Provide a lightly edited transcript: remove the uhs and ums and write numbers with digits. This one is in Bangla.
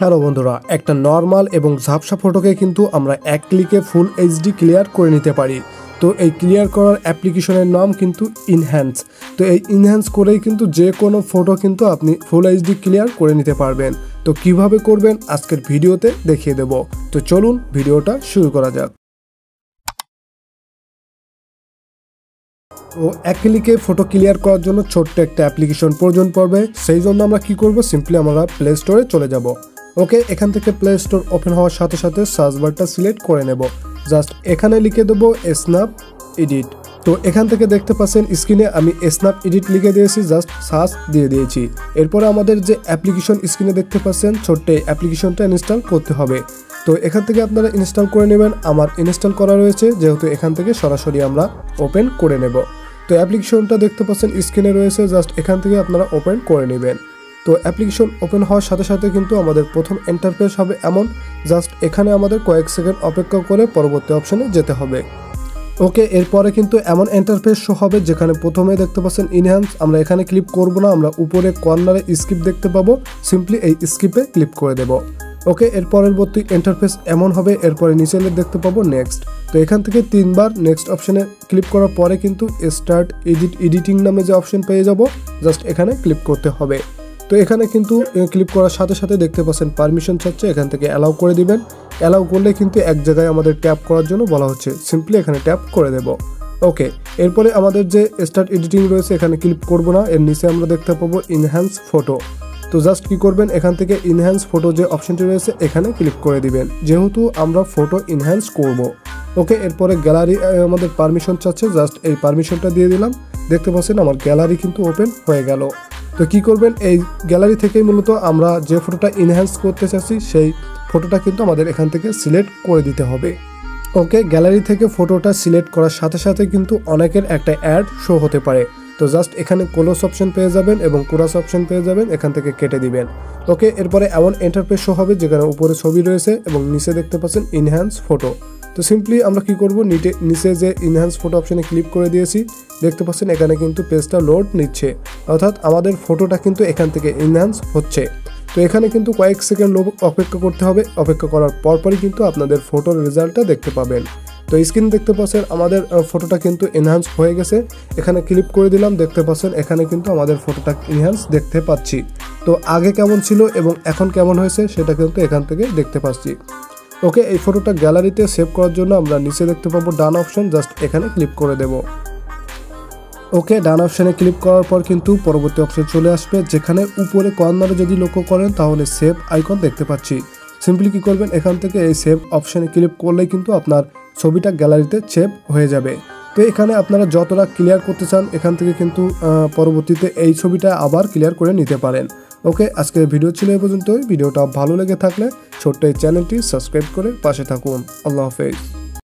হ্যালো বন্ধুরা, একটা নর্মাল এবং ঝাপসা ফটোকে কিন্তু আমরা এক ক্লিকে ফুল এইচডি ক্লিয়ার করে নিতে পারি। তো এই ক্লিয়ার করার অ্যাপ্লিকেশনের নাম কিন্তু ইনহ্যান্স। তো এই ইনহ্যান্স করেই কিন্তু যে কোনো ফটো কিন্তু আপনি ফুল এইচডি ক্লিয়ার করে নিতে পারবেন। তো কিভাবে করবেন আজকের ভিডিওতে দেখিয়ে দেব। তো চলুন ভিডিওটা শুরু করা যাক। তো এক ক্লিকে ফটো ক্লিয়ার করার জন্য ছোট্ট একটা অ্যাপ্লিকেশন প্রয়োজন পড়বে। সেই জন্য আমরা কি করব, সিম্পলি আমরা প্লে স্টোরে চলে যাব। ওকে, এখান থেকে প্লে স্টোর ওপেন হওয়ার সাথে সাথে সার্চ বারটা সিলেক্ট করে নেব। জাস্ট এখানে লিখে দেবো স্ন্যাপ এডিট। তো এখান থেকে দেখতে পাচ্ছেন স্ক্রিনে আমি স্ন্যাপ এডিট লিখে দিয়েছি, জাস্ট সার্চ দিয়ে দিয়েছি। এরপরে আমাদের যে অ্যাপ্লিকেশন স্ক্রিনে দেখতে পাচ্ছেন ছোট্ট অ্যাপ্লিকেশনটা ইনস্টল করতে হবে। তো এখান থেকে আপনারা ইনস্টল করে নেবেন। আমার ইনস্টল করা রয়েছে, যেহেতু এখান থেকে সরাসরি আমরা ওপেন করে নেব। তো অ্যাপ্লিকেশনটা দেখতে পাচ্ছেন স্ক্রিনে রয়েছে, জাস্ট এখান থেকে আপনারা ওপেন করে নেবেন। তো অ্যাপ্লিকেশন ওপেন হওয়ার সাথে সাথে কিন্তু আমাদের প্রথম ইন্টারফেস হবে এমন। জাস্ট এখানে আমাদের কয়েক সেকেন্ড অপেক্ষা করে পরবর্তী অপশনে যেতে হবে। ওকে, এরপরে কিন্তু এমন ইন্টারফেস শো হবে যেখানে প্রথমে দেখতে পাচ্ছেন ইনহ্যান্স। আমরা এখানে ক্লিক করব না, আমরা উপরে কর্নারে স্কিপ দেখতে পাবো, সিম্পলি এই স্কিপে ক্লিক করে দেব। ওকে, এর পরবর্তী ইন্টারফেস এমন হবে। এরপরে নিচে দেখতে পাবো নেক্সট। তো এখান থেকে 3 বার নেক্সট অপশনে ক্লিক করার পরে কিন্তু স্টার্ট এডিটিং নামে যে অপশন পেয়ে যাব, জাস্ট এখানে ক্লিক করতে হবে। তো এখানে কিন্তু ক্লিক করার সাথে সাথে দেখতে পাচ্ছেন পারমিশন চাচ্ছে, এখান থেকে অ্যালাউ করে দিবেন। অ্যালাউ করলে কিন্তু এক জায়গায় আমাদের ট্যাপ করার জন্য বলা হচ্ছে, সিম্পলি এখানে ট্যাপ করে দেব। ওকে, এরপরে আমাদের যে স্টার্ট এডিটিং রয়েছে এখানে ক্লিক করব না, এর নিচে আমরা দেখতে পাবো ইনহ্যান্স ফটো। তো জাস্ট কি করবেন, এখান থেকে ইনহ্যান্স ফটো যে অপশনটি রয়েছে এখানে ক্লিক করে দিবেন, যেহেতু আমরা ফটো ইনহ্যান্স করব। ওকে, এরপরে গ্যালারি আমাদের পারমিশন চাচ্ছে, জাস্ট এই পারমিশনটা দিয়ে দিলাম। দেখতে পাচ্ছেন আমার গ্যালারি কিন্তু ওপেন হয়ে গেল। তো কি করবেন, এই গ্যালারি থেকেই মূলত আমরা যে ফটোটা ইনহ্যান্স করতে চাচ্ছি সেই ফটোটা কিন্তু আমাদের এখান থেকে সিলেক্ট করে দিতে হবে। ওকে, গ্যালারি থেকে ফটোটা সিলেক্ট করার সাথে সাথে কিন্তু অনেকের একটা অ্যাড শো হতে পারে। তো জাস্ট এখানে ক্লোজ অপশন পেয়ে যাবেন এবং কোরাস অপশন পেয়ে যাবেন, এখান থেকে কেটে দিবেন। ওকে, এরপরে এমন ইন্টারফেস শো হবে যেখানে উপরে ছবি রয়েছে এবং নিচে দেখতে পাচ্ছেন ইনহ্যান্স ফটো। তো সিম্পলি আমরা কি করব, নিচে যে ইনহ্যান্স ফটো অপশনে ক্লিক করে দিয়েছি, দেখতে পাচ্ছেন এখানে কিন্তু পেজটা লোড নিচ্ছে, অর্থাৎ আমাদের ফটোটা কিন্তু এখান থেকে ইনহ্যান্স হচ্ছে। তো এখানে কিন্তু কয়েক সেকেন্ড অপেক্ষা করতে হবে। অপেক্ষা করার পরপরই কিন্তু আপনাদের ফটোর রেজাল্টটা দেখতে পাবেন। তো স্ক্রিন দেখতে পাচ্ছেন আমাদের ফটোটা কিন্তু এনহ্যান্স হয়ে গেছে। এখানে ক্লিক করে দিলাম, দেখতে পাচ্ছেন এখানে কিন্তু আমাদের ফটোটা এনহ্যান্স দেখতে পাচ্ছি। তো আগে কেমন ছিল এবং এখন কেমন হয়েছে সেটা কিন্তু এখান থেকে দেখতে পাচ্ছি। ওকে, এই ফটোটা গ্যালারিতে সেভ করার জন্য আমরা নিচে দেখতে পাবো ডান অপশন, জাস্ট এখানে ক্লিক করে দেব। ওকে, ডান অপশানে ক্লিক করার পর কিন্তু পরবর্তী অপশন চলে আসবে, যেখানে উপরে কর্নারে যদি লক্ষ্য করেন তাহলে সেভ আইকন দেখতে পাচ্ছি। সিম্পলি কি করবেন, এখান থেকে এই সেভ অপশানে ক্লিক করলেই কিন্তু আপনার ছবিটা গ্যালারিতে সেভ হয়ে যাবে। তো এখানে আপনারা যতটা ক্লিয়ার করতে চান এখান থেকে কিন্তু পরবর্তীতে এই ছবিটা আবার ক্লিয়ার করে নিতে পারেন। ওকে, আজকের ভিডিও ছিল এই পর্যন্তই। ভিডিওটা ভালো লেগে থাকলে ছোট্ট এই চ্যানেলটি সাবস্ক্রাইব করে পাশে থাকুন। আল্লাহ হাফেজ।